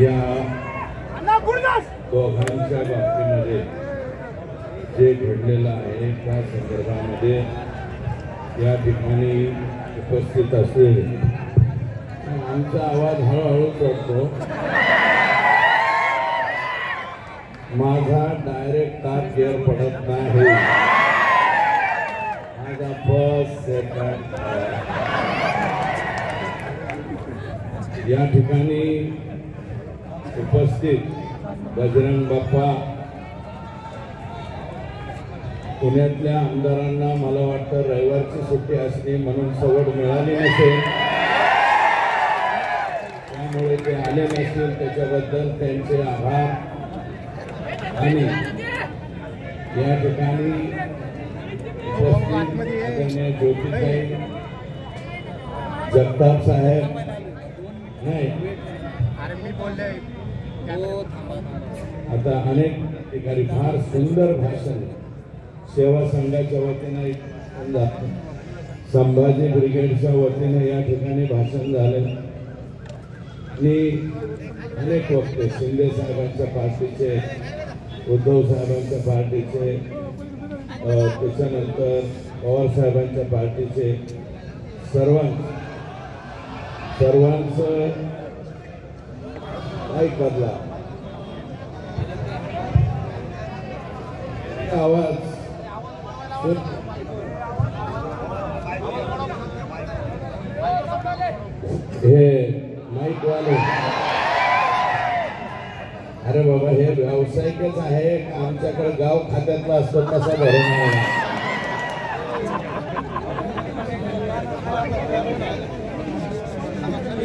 या दोघांच्या बाबतीमध्ये जे घडलेलं आहे त्या संदर्भामध्ये या ठिकाणी उपस्थित असलेले आमचा आवाज हळूहळू चढतो. माझा डायरेक्ट ताप गिअर पडत नाही. माझा फर्स्ट सेकंड या ठिकाणी उपस्थित बजरंग बाप्पा पुण्यातल्या आमदारांना मला वाटतं रविवारची सुट्टी असली म्हणून सवड मिळाली नसेल, त्यामुळे ते आले नसतील. त्याच्याबद्दल त्यांचे आभार. आणि या ठिकाणी उपस्थित आदरणीय ज्योतिताई जगताप साहेब नाही आता अनेक ठिकाणी फार सुंदर भाषण सेवा संघाच्या वतीने संभाजी ब्रिगेडच्या वतीने या ठिकाणी भाषण झाले आणि अनेक वक्ते शिंदे साहेबांच्या पार्टीचे, उद्धव साहेबांच्या पार्टीचे, त्याच्यानंतर पवार साहेबांच्या पार्टीचे सर्वांचं काय करला आवाज हे माईक वाले. अरे बाबा हे व्यावसायिकच आहे. आमच्याकडे गाव खात्यातला असतो तसा भरून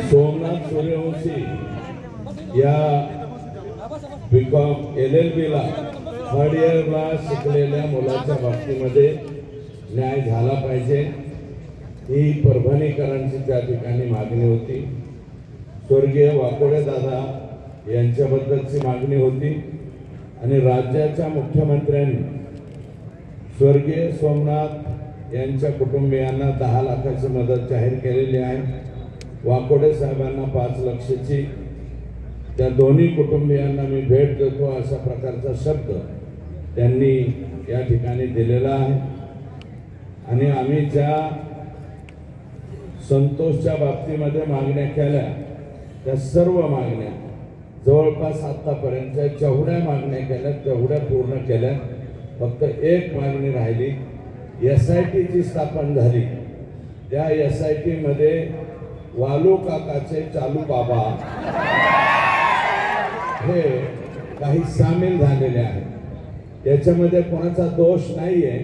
सोमनाथ सूर्यवंशी या बीकॉम LLB ला थर्ड इयरला शिकलेल्या मुलाच्या बाबतीमध्ये न्याय झाला पाहिजे ही परभणीकरांची त्या ठिकाणी मागणी होती. स्वर्गीय वाकोडे दादा यांच्याबद्दलची मागणी होती आणि राज्याच्या मुख्यमंत्र्यांनी स्वर्गीय सोमनाथ यांच्या कुटुंबियांना 10 लाखाची मदत जाहीर केलेली आहे. वाकोडे साहेबांना 5 लाखाची. त्या दोन्ही कुटुंबियांना मी भेट देतो अशा प्रकारचा शब्द त्यांनी या ठिकाणी दिलेला आहे. आणि आम्ही ज्या संतोषच्या बाबतीमध्ये मागण्या केल्या त्या सर्व मागण्या जवळपास आतापर्यंत जेवढ्या मागण्या केल्या तेवढ्या पूर्ण केल्या. फक्त एक मागणी राहिली. SIT जी स्थापन झाली त्या SIT मध्ये वालू काकाचे चालू बाबा हे काही सामील झालेले आहेत. त्याच्यामध्ये कोणाचा दोष नाहीये,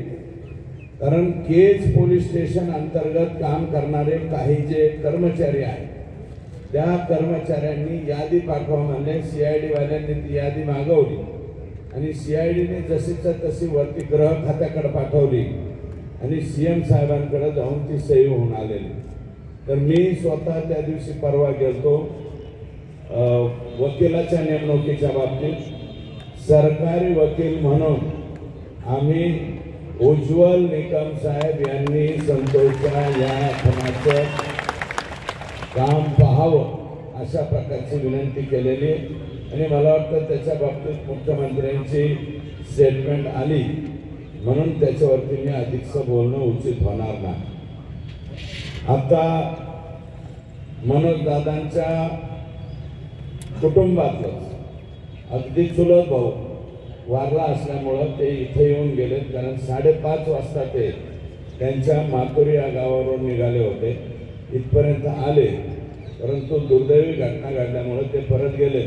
कारण केज पोलीस स्टेशन अंतर्गत काम करणारे काही जे कर्मचारी आहेत त्या कर्मचाऱ्यांनी यादी पाठवा म्हणले. CID वाल्यांनी ती यादी मागवली आणि CIDने जशीच्या तशी वरती गृह खात्याकडे पाठवली आणि CM साहेबांकडे जाऊन ती सही होऊन आलेली. तर मी स्वतः त्या दिवशी परवा गेलतो वकिलाच्या नेमणुकीच्या बाबतीत. सरकारी वकील म्हणून आम्ही उज्ज्वल निकम साहेब यांनी संतोषच्या या खुनाचं काम पाहावं अशा प्रकारची विनंती केलेली आणि मला वाटतं त्याच्या बाबतीत मुख्यमंत्र्यांची स्टेटमेंट आली म्हणून त्याच्यावरती मी अधिकचं बोलणं उचित होणार नाही. आता मनोज दादांच्या कुटुंबातलं अगदी चुलत भाऊ वारला असल्यामुळं ते इथे येऊन गेलेत. कारण 5:30 वाजता ते त्यांच्या मातुरी या गावावरून निघाले होते. इथपर्यंत आले परंतु दुर्दैवी घटना घडल्यामुळे ते परत गेले.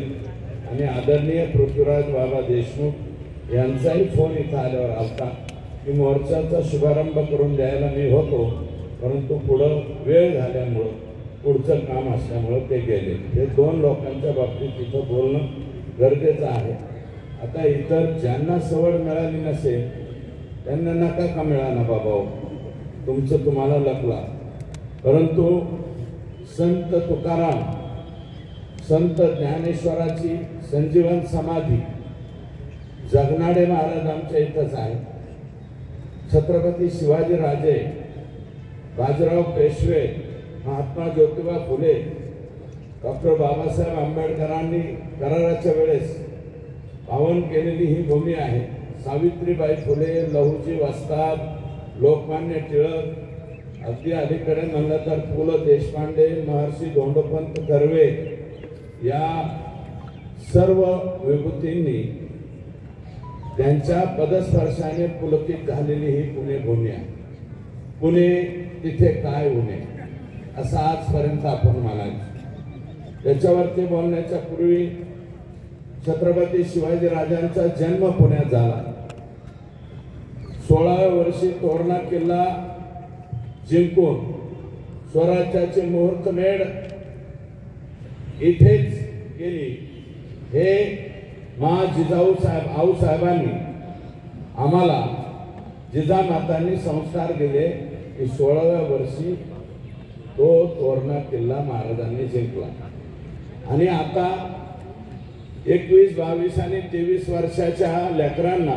आणि आदरणीय पृथ्वीराज बाबा देशमुख यांचाही फोन इथं आल्यावर आलता की मोर्चाचा शुभारंभ करून द्यायला मी होतो, परंतु पुढं वेळ झाल्यामुळं पुढचं काम असल्यामुळं ते गेले. हे 2 लोकांच्या बाबतीत इथं बोलणं गरजेचं आहे. आता इतर ज्यांना सवड मिळाली नसेल त्यांना नका का मिळाना बाबा, तुमचं तुम्हाला लपला. परंतु संत तुकाराम, संत ज्ञानेश्वराची संजीवन समाधी जगनाडे महाराज आमच्या इथंच आहे. छत्रपती शिवाजी राजे, बाजीराव पेशवे, महात्मा ज्योतिबा फुले, डॉक्टर बाबासाहेब आंबेडकरांनी कराराच्या वेळेस पावन केलेली ही भूमी आहे. सावित्रीबाई फुले, लहुजी वस्ताद, लोकमान्य टिळक, अगदी अलीकडे म्हणलं तर पु ल देशपांडे, महर्षी धोंडोपंत कर्वे या सर्व विभूतींनी त्यांच्या पदस्पर्शाने पुलकित झालेली ही पुणे भूमी आहे. पुणे तिथे काय उणे असं आजपर्यंत आपण म्हणायचं. त्याच्यावरती बोलण्याच्या पूर्वी छत्रपती शिवाजी राजांचा जन्म पुण्यात झाला. 16व्या वर्षी तोरणा किल्ला जिंकून स्वराज्याची मुहूर्तमेढ इथेच केली. हे जिजाऊ साहेबांनी आम्हाला जिजामातांनी संस्कार दिले की 16व्या वर्षी तो तोरणा किल्ला महाराजांनी जिंकला. आणि आता 21, 22 आणि 23 वर्षाच्या लेकरांना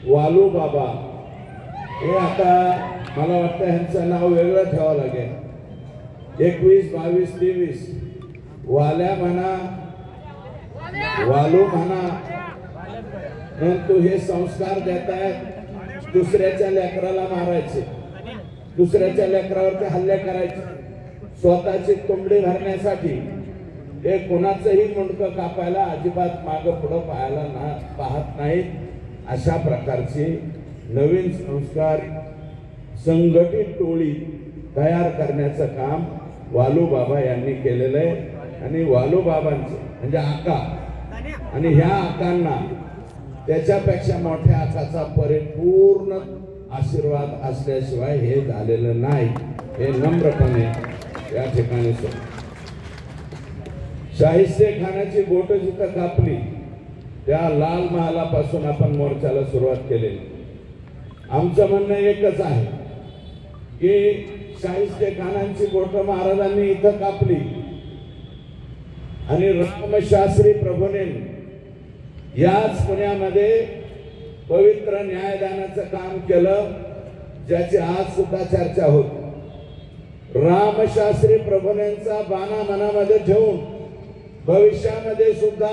वालू बाबा हे आता मला वाटतं ह्यांचं नाव वेगळं ठेवावं लागेल. 21, 22, 23 वाल्या म्हणा, वालू म्हणा, परंतु हे संस्कार देत आहेत दुसऱ्याच्या लेकराला मारायचे, दुसऱ्याच्या लेकरावरती हल्ले करायचे, स्वतःची कोंबडी भरण्यासाठी हे कोणाचंही मुंडकं कापायला अजिबात मागं पुढं पाहत नाहीत. अशा प्रकारची नवीन संस्कार संघटित टोळी तयार करण्याचं काम वालू बाबा यांनी केलेलं आहे. आणि वालू बाबांचे म्हणजे आका आणि ह्या आकांना त्याच्यापेक्षा मोठ्या आकाचा परिपूर्ण आशीर्वाद असल्याशिवाय हे झालेलं नाही. हे नम्रपणे या ठिकाणी शाहिस्ते खानाची बोट जिथं कापली त्या लाल महालापासून आपण मोर्चाला सुरुवात केलेली. आमचं म्हणणं एकच आहे की शाहिस्ते खानांची बोट महाराजांनी इथं कापली आणि रामशास्त्री प्रभूने याच पुण्यामध्ये पवित्र न्यायदानाचं काम केलं, ज्याची आज सुद्धा चर्चा होती. रामशास्त्री प्रभूंचा बाणा मनामध्ये ठेवून भविष्यामध्ये सुद्धा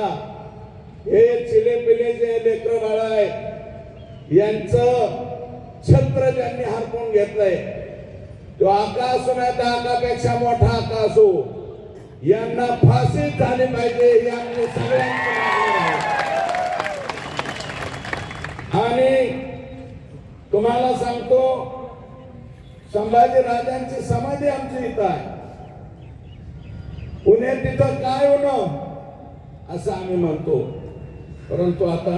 हे चिलेपिले जे लेकर बाळ आहे यांचं छत्र ज्यांनी हरपून घेतलंय, तो आका असो नाही तर आकापेक्षा मोठा आका असो, यांना फाशी झाली पाहिजे ही आमची सगळ्यांची मागणी आहे. आणि तुम्हाला सांगतो, संभाजी राजांची समाधी आमची इथं आहे. पुणे तिथं काय होणं असं आम्ही म्हणतो, परंतु आता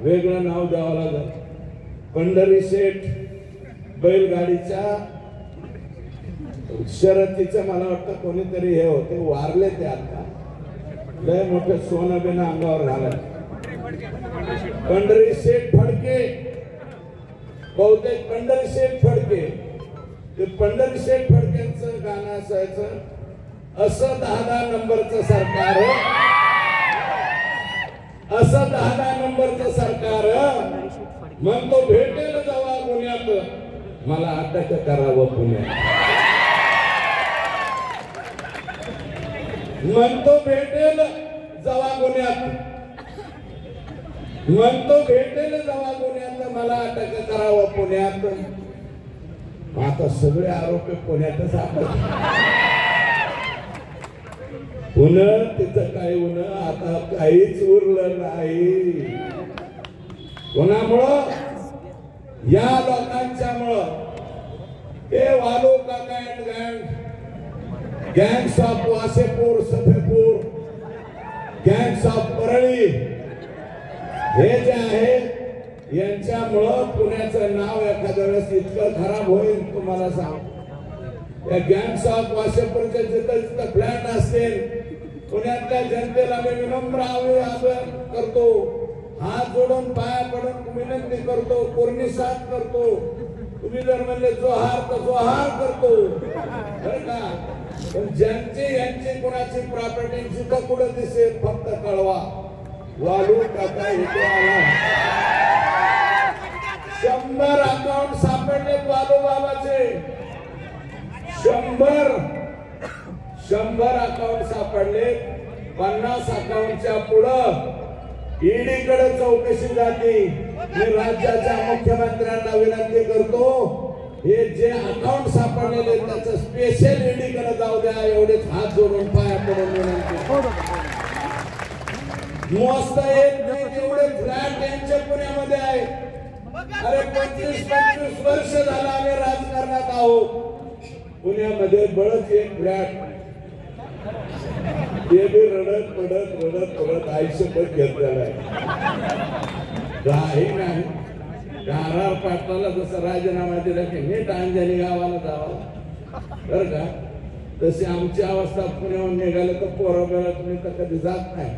वेगळं नाव द्यावं लागलं. पंढरी शेठ बैलगाडीच्या शर्यतीचं मला वाटतं कोणीतरी हे होते, वारले ते आता, लय मोठे सोनं बिना अंगावर घालाय. पंढरी शेठ फडके, बहुतेक पंढरी शेठ फडके, ते पंढरी शेठ फडकेंचं गाणं असायचं, असं 10 नंबरचं सरकार, असं 10 नंबरचं सरकार म्हणतो भेटेल जावा पुण्यात, मला अटक करावं पुण्यात. म्हणतो भेटेल जावा गुन्ह्यात, म्हणतो भेटेल जावा गुन्ह्यात, मला अटक करावं पुण्यात. आता सगळे आरोपी पुण्यातच सापडले. पुन्हा तिथं काय होणं आता काहीच उरलं नाही. कोणामुळं? या लोकांच्यामुळं. हे वालू काका अँड गँग, gangs of Wasseypur, Safepur, gangs of Parli, हे जे आहे यांच्यामुळं पुण्याचं नाव एखाद्या वेळेस इतकं खराब होईल तुम्हाला सांग. या गँग्स ऑफ वासेपूरचे जिथं जिथं फ्लॅट असतील, पुण्यातल्या जनतेला मी विनम्र आवाहन करतो, हात जोडून पाया पडून विनंती करतो, कोर्निसात करतो. तुम्ही जर म्हणले जोहार तर जोहार करतो बरं का. पण ज्यांची यांची कोणाची प्रॉपर्टी जिथं कुठं दिसेल फक्त कळवा. वालू काका इथे आला, 100 अकाउंट सापडले वालू बाबाचे, 100 100 अकाउंट सापडले, 50 अकाउंटच्या पुढं ईडीकडे चौकशी जाती। मी राज्याच्या मुख्यमंत्र्यांना विनंती करतो, हे जे अकाउंट सापडलेले त्याचं स्पेशल ईडीकडे जाऊ द्या, एवढेच हात जोडून पाया पडून विनंती। मोजता येत नाही तेवढे फ्लॅट यांच्या पुण्यामध्ये आहे। अरे 25-25 वर्ष झालं आम्ही राजकारणात आहोत। पुण्यामध्ये बळच एक फ्लॅट, ते बी रडत आयुष्यभर घेतलेला आहे। काही नाही, आर पाटलाला जसं राजीनामा दिला की नीट अंजनी गावाला जावं बरं का, तशी आमची अवस्था पुण्याहून निघाले तर पोरं मी तर कधी जात नाही।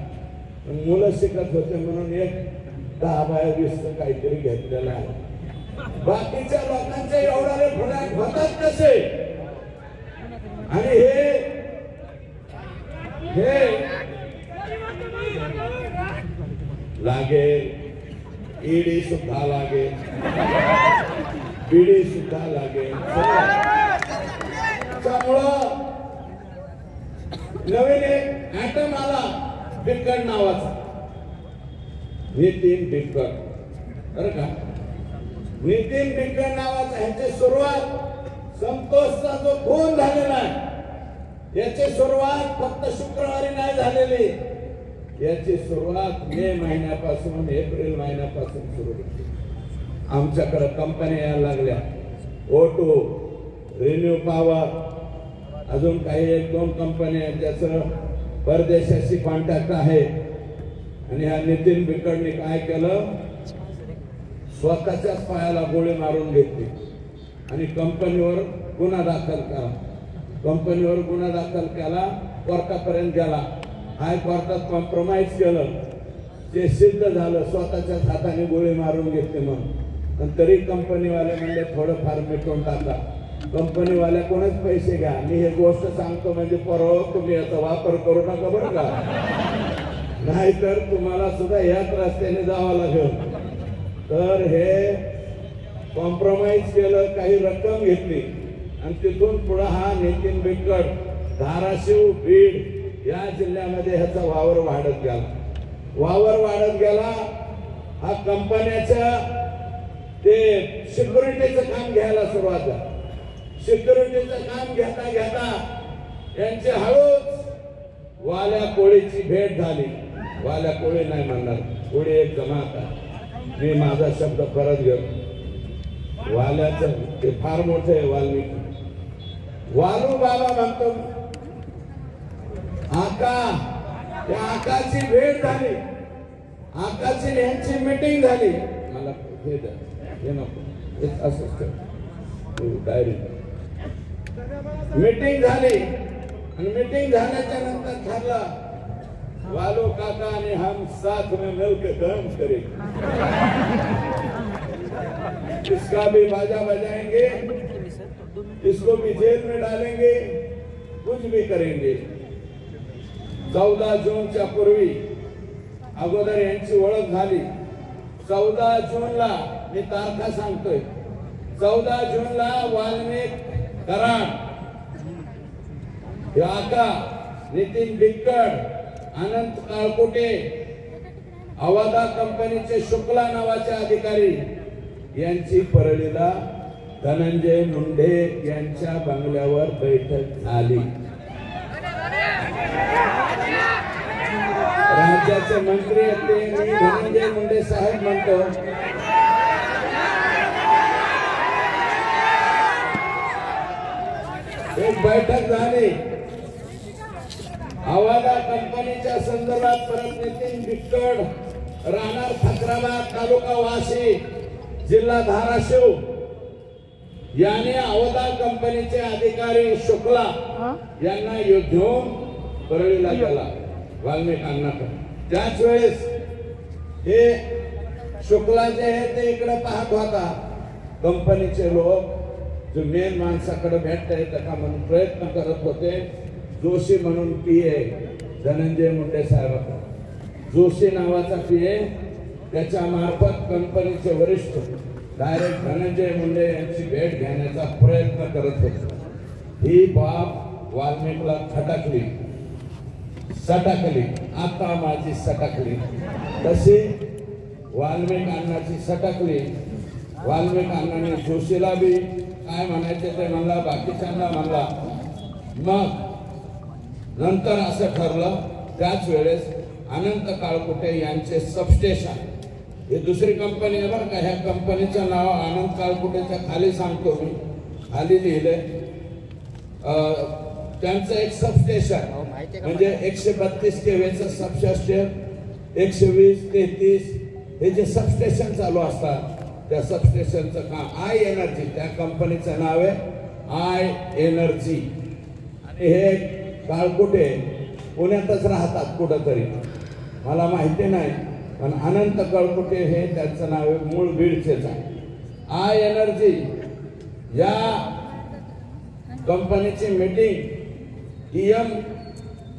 मुलं शिकत होते म्हणून एक 10-20 काहीतरी घेतलेलं आहे। बाकीच्या लोकांचे एवढे फ्लॅट होतात कसे? आणि हे लागेल, ईडी सुद्धा लागेल, बीडी सुद्धा लागेल। त्यामुळं नवीन एक ऍटम आला बिकट नावाचा, नितीन बिकट बरं का, नितीन बिकट नावाचा। ह्याची सुरुवात संतोषचा जो खून झालेला आहे याची सुरुवात फक्त शुक्रवारी नाही झालेली, याची सुरुवात मे महिन्यापासून एप्रिल महिन्यापासून सुरू झाली। आमच्याकडे कंपन्या यायला लागल्या, ओटो, रिन्यू पॉवर, अजून काही 1-2 कंपन्या ज्याचं परदेशाशी कॉन्टॅक्ट आहे। आणि ह्या नितीन बिकडने काय केलं, स्वतःच्याच पायाला गोळी मारून घेतली आणि कंपनीवर गुन्हा दाखल केला। कंपनीवर गुन्हा दाखल केला, कोर्टापर्यंत गेला, हायकोर्टात कॉम्प्रोमाइज केलं, ते सिद्ध झालं स्वतःच्याच हाताने गोळी मारून घेतली म्हणून। तरी कंपनीवाले म्हणले थोडंफार मिटवून टाका। कंपनीवाल्या कोणच पैसे घ्या, मी हे गोष्ट सांगतो म्हणजे परवा तुम्ही याचा वापर करू नका बरं का, नाहीतर तुम्हाला सुद्धा याच रस्त्याने जावं लागेल। तर हे कॉम्प्रोमाइज केलं, काही रक्कम घेतली आणि तिथून पुढे हा नितीन बिकट धाराशिव, बीड या जिल्ह्यामध्ये ह्याचा वावर वाढत गेला। हा कंपन्याच्या ते सिक्युरिटीचं काम घ्यायला सुरुवात झाली। सिक्युरिटीचं काम घेता यांची हळूच वाल्या कोळीची भेट झाली। वाल्या कोळी नाही म्हणणार, कोळी एक जमात आहे, मी माझा शब्द परत घेतो। वाल्याचं ते फार मोठे वाल्मिकी, वालू बाबा म्हणतो आका, त्या आकाची भेट झाली, आकाची यांची मीटिंग झाली। मला हे नको, असंच डायरी मीटिंग झाली आणि मीटिंग झाल्याच्या नंतर ठरलं वालो काका ने हम साथ में मिलकर काम करेंगे, इसका भी बाजा बजाएंगे, इसको भी जेल में डालेंगे, कुछ भी करेंगे। 14 जूनच्या पूर्वी अगोदर यांची ओळख झाली। 14 जूनला मी तारखा सांगतोय, 14 जूनला वाल्मिक कराड, आका, नितीन बिकट, अनंत काळकोटे, अवादा कंपनीचे शुक्ला नावाचे अधिकारी यांची परळीला धनंजय मुंडे यांच्या बंगल्यावर बैठक झाली। राज्याचे मंत्री होते, मी धनंजय मुंडे साहेब म्हणतो, एक बैठक झाली। अवादा कंपनीच्या संदर्भात परत नितीन बिकट, राहणार फकराबाद, तालुका वाशी, जिल्हा धाराशिव याने अवादा कंपनीचे अधिकारी शुक्ला यांना घेऊन परळीला गेला वाल्मिकांना। त्याच वेळेस हे शुक्ला जे आहे ते इकडे पाहत होता, कंपनीचे लोक जो मेन माणसाकडे भेटता येतं का म्हणून प्रयत्न करत होते। जोशी म्हणून पीए धनंजय मुंडे साहेब, जोशी नावाचा पीए, त्याच्या मार्फत कंपनीचे वरिष्ठ डायरेक्ट धनंजय मुंडे यांची भेट घेण्याचा प्रयत्न करत होते। ही बाब वाल्मिकला खटकली सटकली, आता माझी सटकली, तशी वाल्मिक अण्णाची सटकली. वाल्मिक अण्णांनी जोशीला बी काय म्हणायचे ते म्हणला, बाकीच्यांना म्हणला. मग नंतर असं ठरलं, त्याच वेळेस अनंत काळकुटे यांचे सबस्टेशन, हे दुसरी कंपनी आहे बरं का, ह्या कंपनीचं नाव अनंत काळकुटेच्या खाली सांगतो मी, खाली लिहिलंय. त्यांचं एक सबस्टेशन म्हणजे 132 केव्हीचं सबस्टेशन, 120, 33 हे जे सबस्टेशन चालू असतात, त्या सबस्टेशनचं काम आय एनर्जी, त्या कंपनीचं नाव आहे आय एनर्जी. आणि हे काळकुटे पुण्यातच राहतात कुठंतरी, मला माहिती नाही, पण अनंत काळकुटे हे त्यांचं नाव आहे, मूळ बीडचेच आहे. आय एनर्जी या कंपनीची मीटिंग ईएम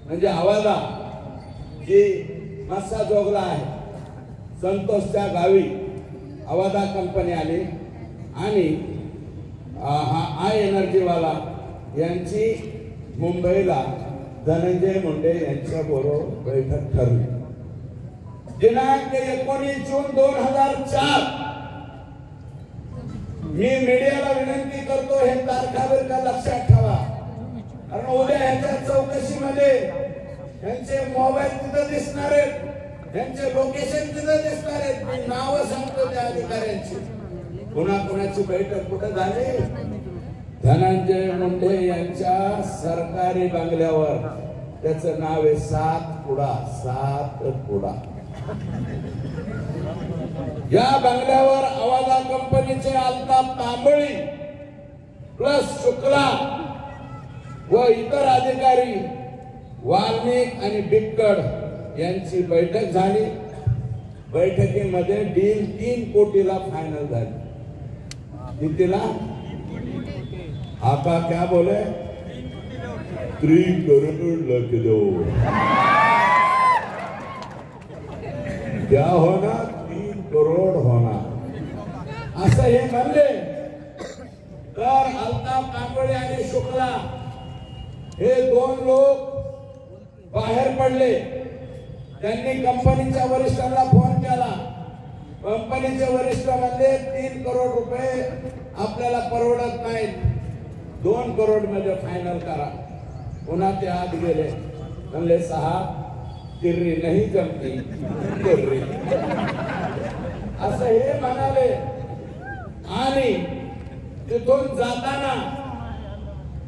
म्हणजे आवाजा जी मस्सा जोगला आहे, संतोषच्या गावी आवाजा कंपनी आली आणि हा आय एनर्जीवाला यांची मुंबईला धनंजय मुंडे यांच्या बरोबर बैठक ठरली. दिनांक 19 जून 2004. मी मीडियाला विनंती करतो, हे तारखावर का लक्षात ठेवा, कारण उद्या ह्याच्या चौकशीमध्ये यांचे मोबाईल तिथं दिसणार आहेत, यांचे लोकेशन तिथं दिसणार आहेत. मी नावं सांगतो त्या अधिकाऱ्यांची. कुणाची बैठक कुठं झाली? धनंजय मुंडे यांच्या सरकारी बंगल्यावर. त्याचं नाव आहे सातपुडा. या बंगल्यावर आवाजा कंपनीचे अल्ताफ तांबळी प्लस शुक्ला व इतर अधिकारी, वाल्मिक आणि बिक्कड यांची बैठक झाली. बैठकीमध्ये डील 3 कोटीला फायनल झाली. कितीला? आपा क्या बोले? 3 करोड़ लग दो. क्या होना? 3 करोड़ होना, असं हे म्हणले. तर अल्ताफ तांबळे आणि शुक्ला हे 2 लोक बाहेर पडले. त्यांनी कंपनीच्या वरिष्ठांना फोन केला. कंपनीचे वरिष्ठ म्हणले 3 करोड रुपये आपल्याला परवडत नाहीत, 2 करोड मध्ये फायनल करा. पुन्हा ते आत गेले, म्हणले साहेब किर्री नाही जमती किर्री, असं हे म्हणाले. आणि तिथून जाताना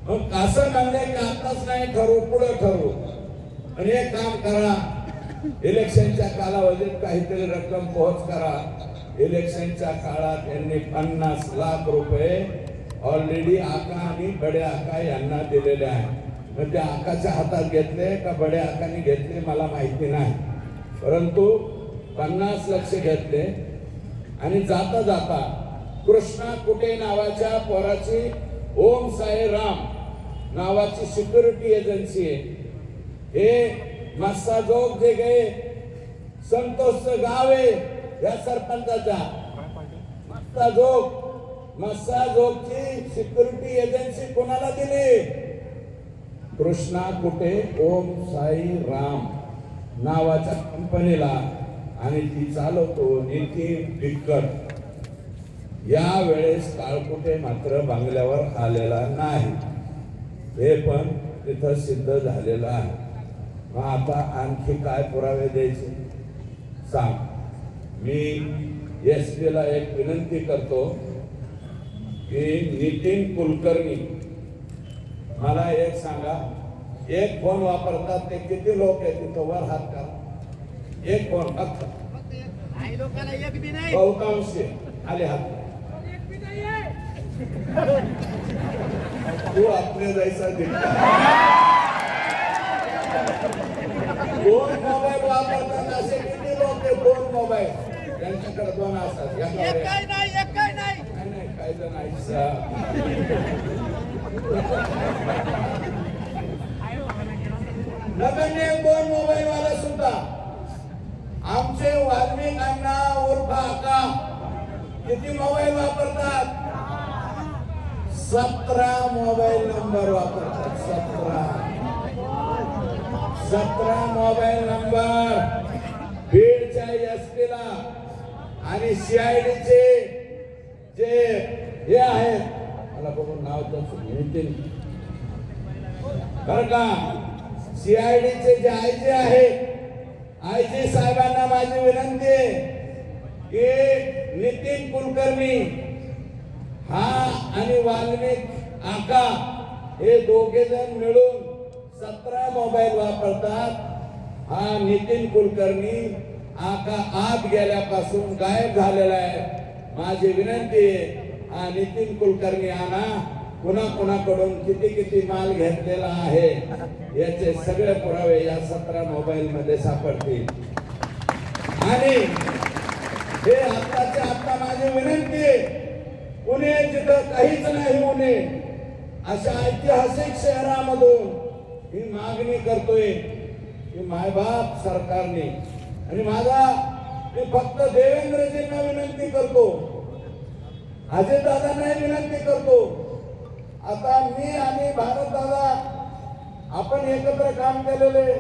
मग असं म्हणले की आताच नाही ठरवू, पुढे ठरवू. आणि एक काम करा, इलेक्शनच्या कालावधीत काहीतरी रक्कम पोहोच करा. इलेक्शनच्या काळात यांनी 50 लाख रुपये ऑलरेडी आका आणि बडे आका यांना दिलेले आहे. मग ते आकाच्या हातात घेतले का बड्या आकाने घेतले मला माहिती नाही, परंतु 50 लाख घेतले. आणि जाता जाता कृष्णा कुटे नावाच्या पोराची ओम साई राम नावाची सिक्युरिटी एजन्सी आहे. हे मस्साजोग जे गए संतोष गाव आहे या सरपंचाचा. मस्साजोगची सिक्युरिटी एजन्सी कोणाला दिली? कृष्णा कुटे ओम साई राम नावाच्या कंपनीला. आणि ती चालवतो नितीन बिक्कड. या वेळेस काळकुटे मात्र बंगल्यावर आलेला नाही, हे पण तिथं सिद्ध झालेलं आहे. मग आता आणखी काय पुरावे द्यायचे सांग. मी एसपी ला एक विनंती करतो की नितीन कुलकर्णी मला एक सांगा, एक फोन वापरतात ते किती लोक आहेत तिथं? वर हात करा. एक फोन फक्त, बहुतांश आले हात. तू आपले जायचा दिसला. 2 मोबाईल वापरतात असे किती लोक आहेत? 2 मोबाईल त्यांच्याकडे 2 असतात. काय जण ऐसा नगण्य 2 मोबाईल वाले सुद्धा आमचे वाल्मिक अण्णा उर्फ आका किती मोबाईल वापरतात? 17 मोबाईल नंबर वापरतात. 17 मोबाईल नंबर बीडच्या एसपीला आणि सीआयडीचे जे हे आहेत, मला बघून नाव नितीन बर का, सीआयडीचे जे आयजी आहेत, आयजी साहेबांना माझी विनंती आहे की नितीन कुलकर्णी हा आणि वाल्मिक आका हे दोघे जण मिळून 17 मोबाईल वापरतात. हा नितीन कुलकर्णी आका आत गेल्यापासून गायब झालेला आहे. माझी विनंती आहे, हा नितीन कुलकर्णी आणा. कुणाकडून किती माल घेतलेला आहे याचे सगळे पुरावे या 17 मोबाईल मध्ये सापडतील. आणि हे आत्ताच्या आत्ता माझी विनंती आहे, पुणे जिथं काहीच नाही होणे अशा ऐतिहासिक शहरामधून ही मागणी करतोय की मायबाप सरकारने, आणि मी फक्त देवेंद्रजींना विनंती करतो, अजितदादांना विनंती करतो. आता मी आणि भारतदादा आपण एकत्र काम केलेले,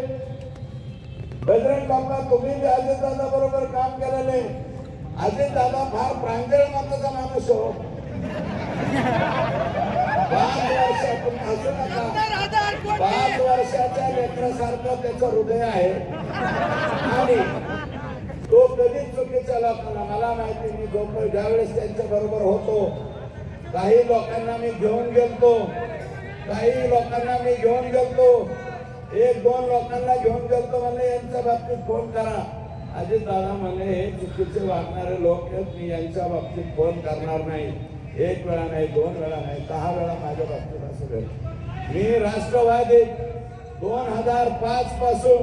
बजरंग बाप्पा तुम्ही बी अजितदादा बरोबर काम केलेले. अजितदादा फार प्रांजळ मताचा माणूस हो. 5 वर्षातून असू नका, 5 वर्षाच्या लेकरासारखं त्याचं हृदय आहे आणि तो कधीच चुकीचा लोकांना, मला माहिती, मी ज्यावेळेस त्यांच्या बरोबर होतो काही लोकांना मी घेऊन गेलतो, 1-2 लोकांना घेऊन गेलतो. म्हणले यांच्या बाबतीत फोन करा. अजित दादा म्हणले हे चुकीचे वागणारे लोक आहेत, मी यांच्या बाबतीत फोन करणार नाही. 1 वेळा नाही, 2 वेळा नाही, 10 वेळा माझ्या बाबतीत असं झालं. मी राष्ट्रवादी 2005 पासून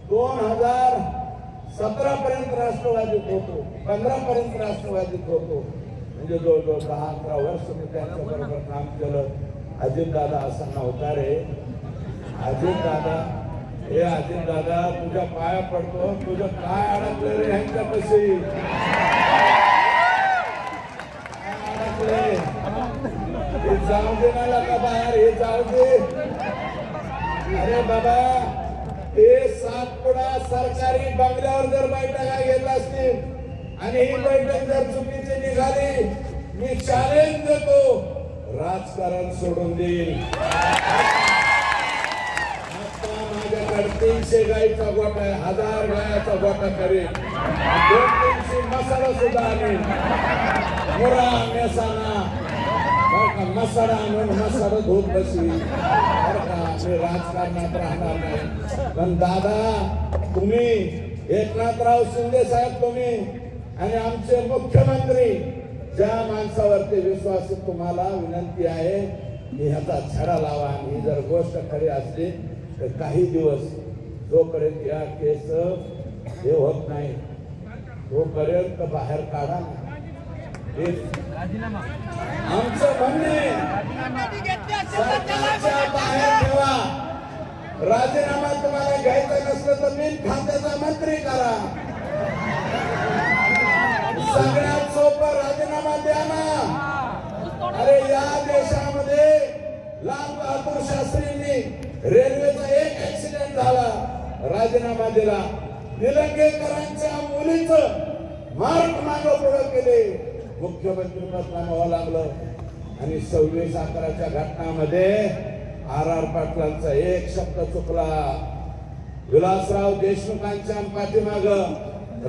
2017 पर्यंत राष्ट्रवादीत होतो, 15 पर्यंत राष्ट्रवादीत होतो. म्हणजे जवळजवळ 10-11 वर्ष मी त्यांच्या बरोबर काम केलं. अजितदादा असा नव्हता रे. अजितदादा तुझ्या पाया पडतो, तुझं काय अडकलं रे ह्यांच्यापाशी, अडकले हे जाऊ दे मला का बाहेर, हे जाऊ दे. अरे बाबा, हे सातपुडा सरकारी बंगल्यावर जर बैठका घेत असतील आणि ही बैठक जर चुकीची निघाली, मी चॅलेंज देतो, राजकारण सोडून देईल. आता माझ्याकडे 300 गाईचा गोठा आहे, 1000 गायाचा गोठा करेल, 200-300 मसाला सुद्धा आणेल. मुरा मेसाना मसाला आणून मसाला धुत बसवी. मी राजकारणात राहणार नाही. पण दादा, तुम्ही एकनाथराव शिंदे साहेब, तुम्ही आणि आमचे मुख्यमंत्री, ज्या माणसावरती विश्वास, तुम्हाला विनंती आहे की ह्याचा छडा लावा. आणि जर गोष्ट खरी असली तर काही दिवस जोपर्यंत या केस हे होत नाही तोपर्यंत बाहेर काढा. आमचं म्हणणे सरकारच्या बाहेर ठेवा. राजीनामा तुम्हाला घ्यायचा नसलं तर खात्याचा मंत्री करा. सगळ्यात सोपं राजीनामा द्या ना. अरे या देशामध्ये लाल बहादूर शास्त्रींनी रेल्वेचा एक ऍक्सिडेंट झाला, राजीनामा दिला. निलंगेकरांच्या मुलीचं मार्ग मागं पुढं केले, मुख्यमंत्री पद मागावं लागलं. आणि 26/11च्या घटनामध्ये RR पाटलांचा एक शब्द चुकला. विलासराव देशमुखांच्या पाठीमाग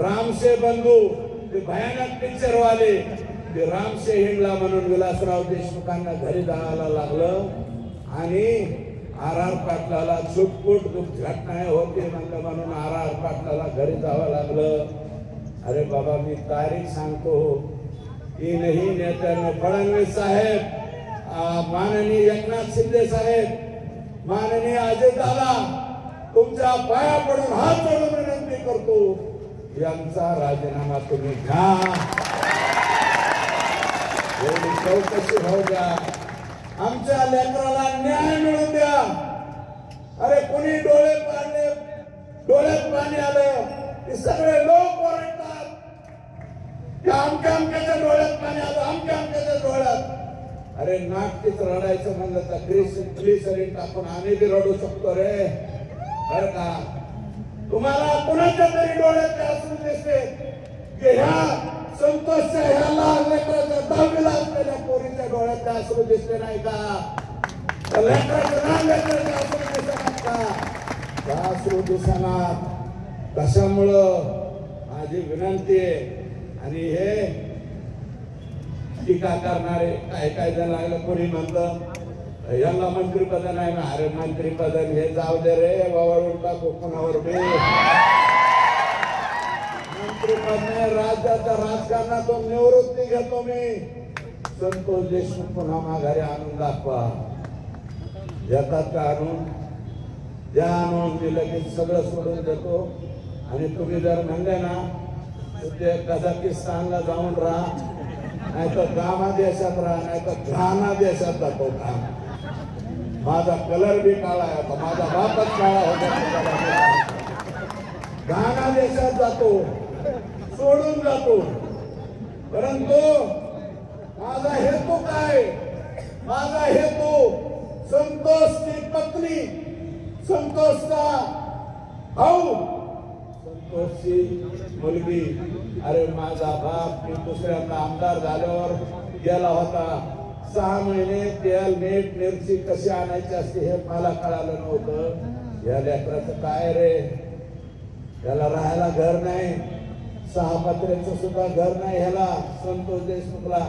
रामशे बंधू, ते भयानक पिक्चर वाले, ते रामशे हिंडला म्हणून विलासराव देशमुखांना घरी जायला लागलं. आणि RR पाटलाला छुटपुट घटना होती म्हणून RR पाटलाला घरी जावं लागलं. अरे बाबा, मी तारीख सांगतो, तीनही नेत्यांना, फडणवीस साहेब, माननीय एकनाथ शिंदे साहेब, माननीय अजितदादा, तुमच्या पाया पडून हात जोडून विनंती करतो, यांचा राजीनामा तुम्ही घ्या. एवढी चौकशी होऊ द्या, आमच्या लेकराला न्याय मिळून द्या. अरे कुणी डोळे पाडले, डोळ्यात पाणी आलं, हे सगळे लोक ओरडतात, अमक्याच्या डोळ्यात पाणी आलं, अमक्याच्या डोळ्यात. अरे नाटकीच रडायचं म्हणलं तर ग्लिसरीन टाकून आम्ही बी रडू शकतो रे, बरं का? तुम्हाला कुणाच्या तरी डोळ्यात असून दिसते की ह्या संतोषच्या ह्या लहान लेकराच्या 10वीला असलेल्या पोरीच्या डोळ्यात अश्रू दिसते नाही का? लेकराच्या लहान लेकराचे अश्रू दिसणार का? अश्रू दिसणार कशामुळं? माझी विनंती आहे. आणि हे टीका करणारे काय जण लागलं, कोणी म्हणतं याला मंत्रीपद नाही ना, अरे मंत्रीपद हे जाऊ दे रे, वावळून टाकू कोणावर बी. मंत्रीपद नाही, राज्याच्या राजकारणातून निवृत्ती घेतो मी. संतोष देशमुख पुन्हा माघारी आणून दाखवा. येतात का आणून? द्या आणून, मी लगेच सगळं सोडून देतो. आणि तुम्ही जर म्हणले ना ते कझाकिस्तानला जाऊन राहा, नाही तर गामा देशात राहा, नाही तर घाना देशात जातो का? माझा कलर बी काळा आहे, माझा बापच काळा होता. घाना देशात जातो, सोडून जातो. परंतु माझा हेतू काय? माझा हेतू संतोषची पत्नी, संतोषचा भाऊ, संतोषची मुलगी. अरे माझा बाप मी दुसऱ्यांदा आमदार झाल्यावर गेला होता. 6 महिने तेल मीठ मिरची कशी आणायची असते हे मला कळालं नव्हतं. या लेकराचं काय रे? त्याला राहायला घर नाही, 6 पत्र्याचं सुद्धा घर नाही ह्याला. संतोष देशमुखला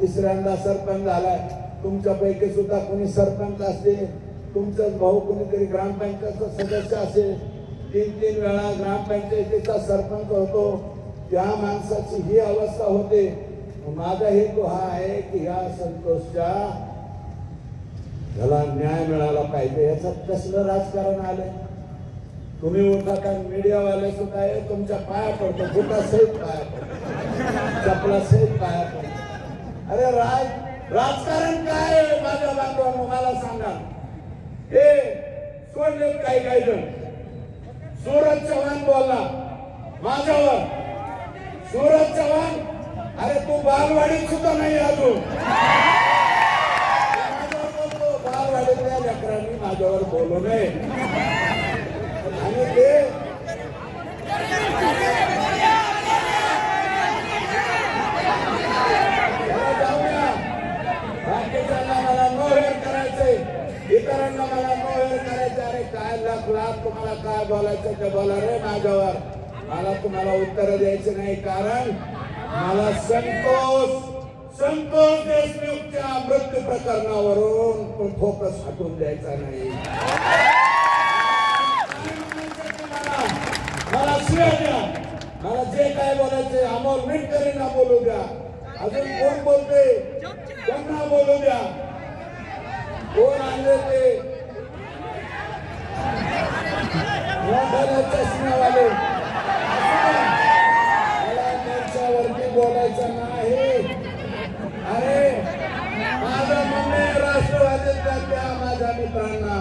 3ऱ्यांदा सरपंच झालाय. तुमच्यापैकी सुद्धा कोणी सरपंच असते, तुमचाच भाऊ कोणीतरी ग्रामपंचायतचा सदस्य असेल, 3 वेळा ग्रामपंचायतीचा सरपंच होतो. त्या माणसाची ही अवस्था होते. माझा हेतू हा आहे की या संतोषच्या त्याला न्याय मिळाला पाहिजे. याच्यात कसलं राजकारण आलंय? तुम्ही उठा का मीडियावाले सुद्धा आहे, तुमच्या पाया पडतो, बुटा सहित पाया पडतो, चपला सहित पाया पडतो. अरे राजकारण काय आहे माझ्या बांधवांनो? मला सांगा. हे सोडले काही जण. सूरज चव्हाण बोलला माझ्यावर. सूरज चव्हाण, अरे तू बालवाडीत सुद्धा नाही अजून. बालवाडीतल्या लेकरांनी माझ्यावर बोलू नये. आणि ते जाऊया. बाकीच्यांना मला नो हेअर करायचंय, इतरांना मला नो हेअर करायचं. अरे काय लाख तुम्हाला काय बोलायचं ते बोला रे माझ्यावर. मला तुम्हाला उत्तर द्यायचे नाही, कारण मला संतोष देशमुखच्या मृत्यू प्रकरणावरून फोकस हटवून द्यायचा नाही. मला शिवाय द्या, मला जे काय बोलायचे अमोल मिटकरींना बोलू द्या, अजून कोण बोलते त्यांना बोलू द्या. कोण आणले ते चष्म्यावाले? मला त्यांच्यावरती बोलायचं नाही. अरे माझं म्हणणे राष्ट्रवादीच्या त्या माझ्या मित्रांना,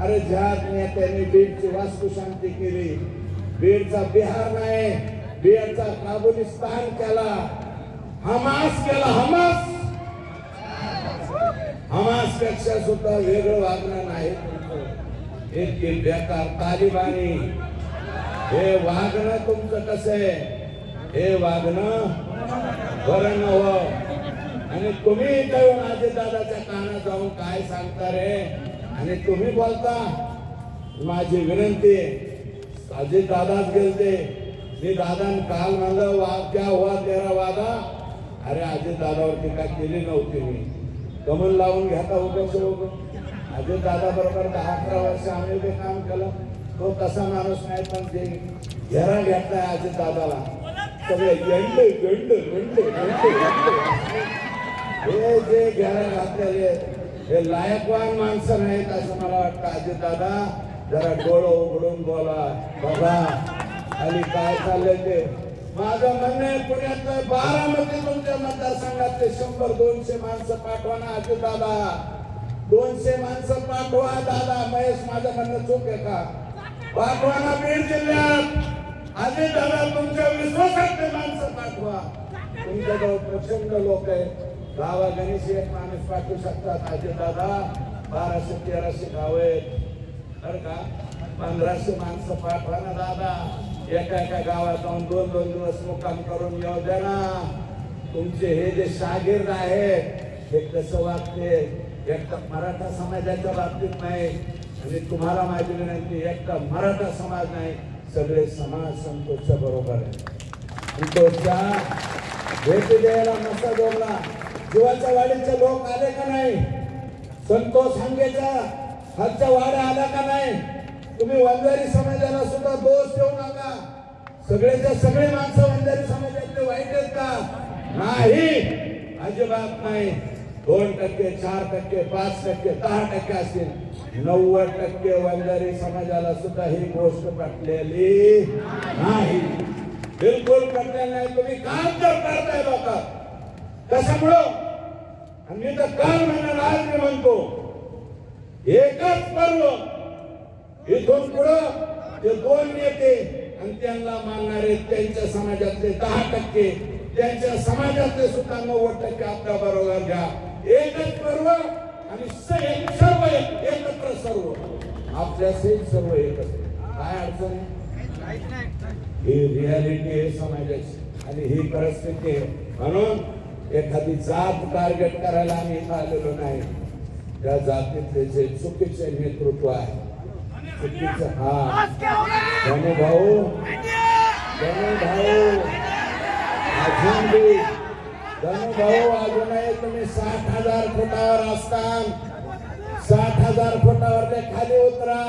अरे ज्या नेत्यांनी बीडची वास्तुशांती केली, बीडचा बिहार नाही, बीडचा काबुलिस्तान केला, हमास केला. हमास पेक्षा सुद्धा वेगळं वागणं नाही इतकी बेकार तालिबानी. हे वागणं तुमचं कसं आहे? हे वागणं बरं नव्हतं. आणि तुम्ही इथे येऊन अजितदादाच्या कानात जाऊन काय सांगता रे? आणि तुम्ही बोलता. माझी विनंती आहे, अजितदादाच गेलते. मी दादान काल म्हणलं क्या हुआ तेरा वादा. अरे अजितदादावर टीका केली नव्हती मी. कमल लावून घेता उभे अजितदादा बरोबर 10-11 वर्ष आम्ही ते काम केलं. तो तसा माणूस नाही, पण ते घेरा घेतलाय अजितदादाला. सगळे हे जे घेरा घातलेले हे लायकवान माणसं नाहीत असं मला वाटतं. अजितदादा जरा डोळं उघडून बोला. बघा आणि काय चाललंय ते. माझं म्हणणं आहे, पुण्यातलं बारामती तुमच्या मतदारसंघातले 100-200 माणसं पाठवा ना अजितदादा. 200 माणसं पाठवा दादा. महेश माझं म्हणणं चूक आहे का? पाठवा ना बीड जिल्ह्यात. अजितदादा तुमच्या विश्वासातले माणसं पाठवा. तुमच्याजवळ प्रचंड लोक आहेत. गावागणीच एक माणूस पाठवू शकतात अजितदादा. 1200-1300 गाव आहेत बरं का. 1500 माणसं पाठवा ना दादा. एका गावात जाऊन 2-2 दिवस मुक्काम करून येऊ द्या ना. तुमचे हे जे शागिर्द आहेत हे कसं वागते एकटा मराठा समाजाच्या बाबतीत नाही. आणि तुम्हाला माहिती विनंती, एकटा मराठा समाज नाही, सगळे समाज संतोषच्या बरोबर आहे. संतोषच्या भेटी द्यायला मसा जोडला. जीवाच्या वाडीचे लोक आले का नाही? संतोष हांगेचा खालच्या वाड्या आला का नाही? तुम्ही वंजारी समाजाला सुद्धा दोष देऊ नका. सगळेच्या सगळे माणसं वंजारी समाजातले वाईट आहेत का? नाही, अजिबात नाही. 2%, 4%, 5%, 10% असतील, 90% वंजारी समाजाला सुद्धा ही गोष्ट पटलेली नाही. बिलकुल पटलेली नाही. तुम्ही काम तर करताय लोक कशामुळं? आणि तर काल म्हणणार आज मी म्हणतो, एकच पर्व इथून पुढं ते 2 नेते आणि त्यांना मानणारे त्यांच्या समाजातले 10%, त्यांच्या समाजातले सुद्धा 90% आपल्या बरोबर घ्या. एकच पर्व आणि सर्व एकत्र, सर्व आपल्या सर्व एकच. काय अडचण आहे? ही रियालिटी आहे समाजाची आणि ही परिस्थिती आहे. म्हणून एखादी जात टार्गेट करायला आम्ही इथं आलेलो नाही. त्या जातीतले जे चुकीचे नेतृत्व आहे, चुकीचं धनु भाऊ अजूनही तुम्ही 60,000 फुटावर असतान. 60,000 फुटावर ते खाली उतरा.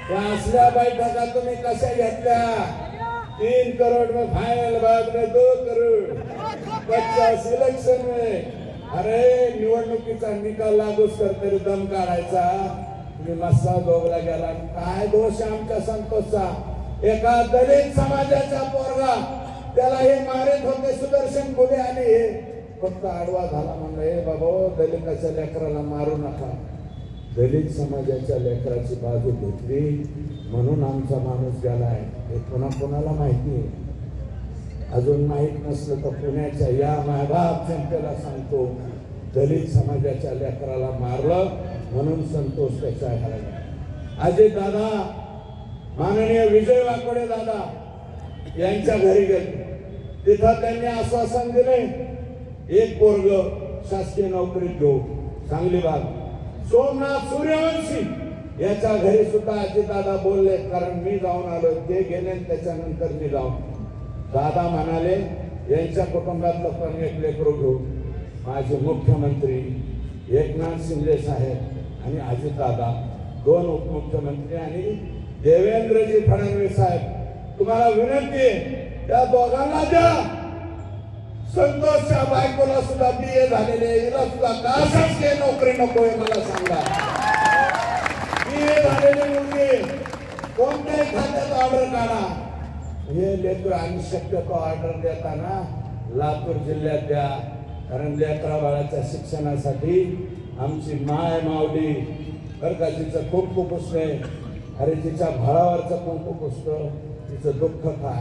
त्या असल्या बैठका तुम्ही कशा घेतल्या? 3 करोड़ में फाइनल, बाद में 2 करोड़, 50 इलेक्शन में. अरे निवडणुकीचा निकाल लागूच तर तरी दम काढायचा. तुम्ही मस्सा दोगला गेला. काय दोष आमच्या संतोषचा? एका दलित समाजाचा पोरगा, त्याला हे मारित होते सुदर्शन गुले आणि हे फक्त आडवा झाला. म्हणलं हे बाबा दलिताच्या लेकराला मारू नका. दलित समाजाच्या लेकराची बाजू घेतली म्हणून आमचा माणूस गेलाय. हे कोणाला माहिती आहे? अजून माहित नसलं तर पुण्याच्या या मायबाप जनतेला सांगतो, दलित समाजाच्या लेकराला मारलं म्हणून संतोष त्याच्या घराला. अजित दादा, माननीय विजय वाकोडे दादा यांच्या घरी गेले. तिथं त्यांनी आश्वासन दिले, एक पोरग शासकीय नोकरीत घेऊ. सांगली भाग सोमनाथ सूर्यवंशी याच्या घरी सुद्धा अजितदादा बोलले. कारण मी जाऊन आलो, ते गेले त्याच्यानंतर मी जाऊन. दादा म्हणाले यांच्या कुटुंबातलं पण एक लेकरू घेऊ. माझे मुख्यमंत्री एकनाथ शिंदे साहेब आणि अजितदादा, 2 उपमुख्यमंत्री आणि देवेंद्रजी फडणवीस साहेब, तुम्हाला विनंती आहे त्या दोघांना द्या. संतोषच्या बायकोला सुद्धा BA झालेले, हिला सुद्धा का शासकीय नोकरी नकोय मला सांगा. BA झालेले मुलगी कोणत्याही खात्यात ऑर्डर काढा. हे लेकर आणि शक्यतो ऑर्डर देताना लातूर जिल्ह्यात द्या. कारण लेकरा बाळाच्या शिक्षणासाठी आमची माय माऊली बरं का, तिचं कुंकू पुसणे. अरे तिच्या भाळावरचं कुंकू पुसतं, तिचं दुःख काय.